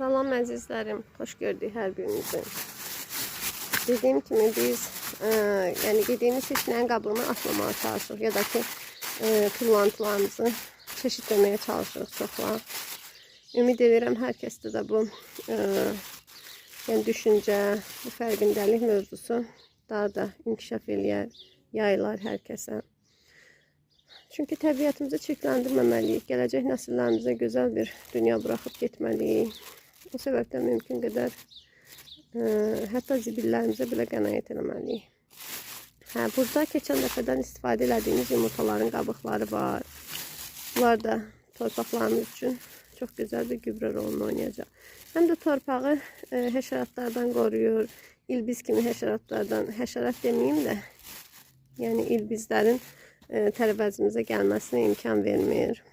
Salam əzizlərim, xoş gördük hər birinizi. Dediyim kimi biz yəni yediyimiz içkilərin qabığını atmamağa çalışırıq ya da ki tullantılarımızı çeşidləməyə çalışırıq çoxla. Ümid edirəm hər kəsdə də bu yəni düşüncə, bu fərqindəlik mövzusu daha da inkişaf eləyər, yayılar hər kəsə. Çünki təbiətimizi çirkləndirməməliyik, gələcək nəsillərimizə gözəl bir dünya buraxıb getməliyik. O səbəbdən mümkün qədər hətta zibillərimizə belə qənaət eləməliyik. Burada keçən dəfədən istifadə elədiyimiz yumurtaların qabıqları var. Bunlar da torpaqlarımız üçün çox gözəl bir gübrə rolunu oynayacaq. Həm də torpağı həşəratlardan qoruyur. İlbiz kimi həşəratlardan, həşərat deməyim də, yəni ilbizlərin tərəvəzimizə gəlməsinə imkan vermir.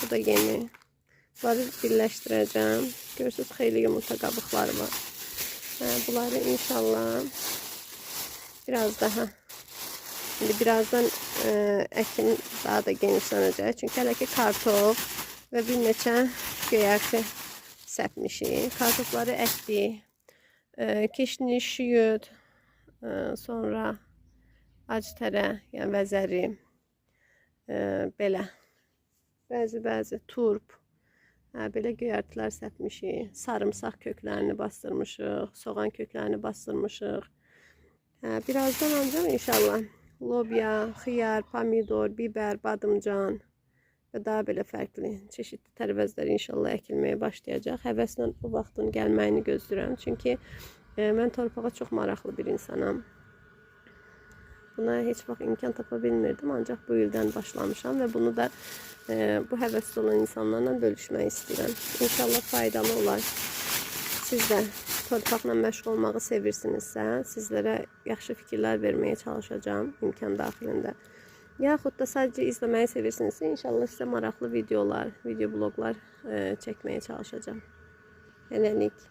Bu da yeni. Bunları birləşdirəcəm. Görürsünüz, xeyli yumurta qabıqları var. Bunları inşallah biraz daha, birazdan əkin daha da genişlənəcək. Çünki hələ ki kartof və bir neçə göyərti səpmişik. Kartofları əkdik. Keşniş, şiyüd, sonra actərə, yəni vəzəri, belə bəzi turp, belə göyərtilər səpmişik. Sarımsaq köklərini bastırmışıq, soğan köklərini bastırmışıq. Birazdan ancaq inşallah lobya, xiyar, pomidor, biber, badımcan və daha belə fərqli çeşidli tərəvəzlər inşallah əkilməyə başlayacaq. Həvəslə bu vaxtın gəlməyini gözləyirəm. Çünki mən torpağa çox maraqlı bir insanam. Buna heç vaxt imkan tapa bilmirdim, ancaq bu ildən başlamışam və bunu da bu həvəsli olan insanlarla bölüşmək istəyirəm. İnşallah faydalı olar. Siz də torpaqla məşğul olmağı sevirsinizsə, sizlərə yaxşı fikirlər verməyə çalışacağım imkan daxilində. Yaxud da sadəcə izləməyi sevirsinizsə, inşallah sizə maraqlı videolar, video bloglar çəkməyə çalışacağım. Hələlik.